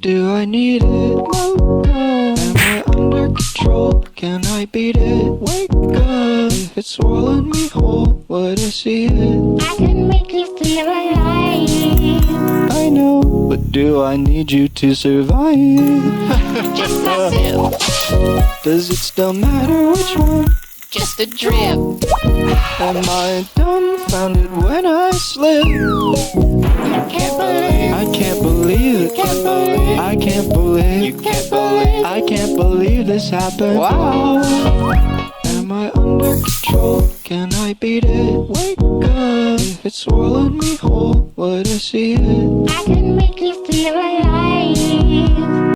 Do I need it? No. Am I under control? Can I beat it? Wake up. If it's swallowing me whole, would I see it? I can make you feel alive. I know, but do I need you to survive? Just a sip, Does it still matter which one? just a drip. Am I dumbfounded when I slip? Can't believe, I can't believe it. can't believe, I can't believe. you can't believe. I can't believe this happened. Wow. Am I under control? Can I beat it? Wake up. If it swallowed me whole, would I see it? I can make you feel alive.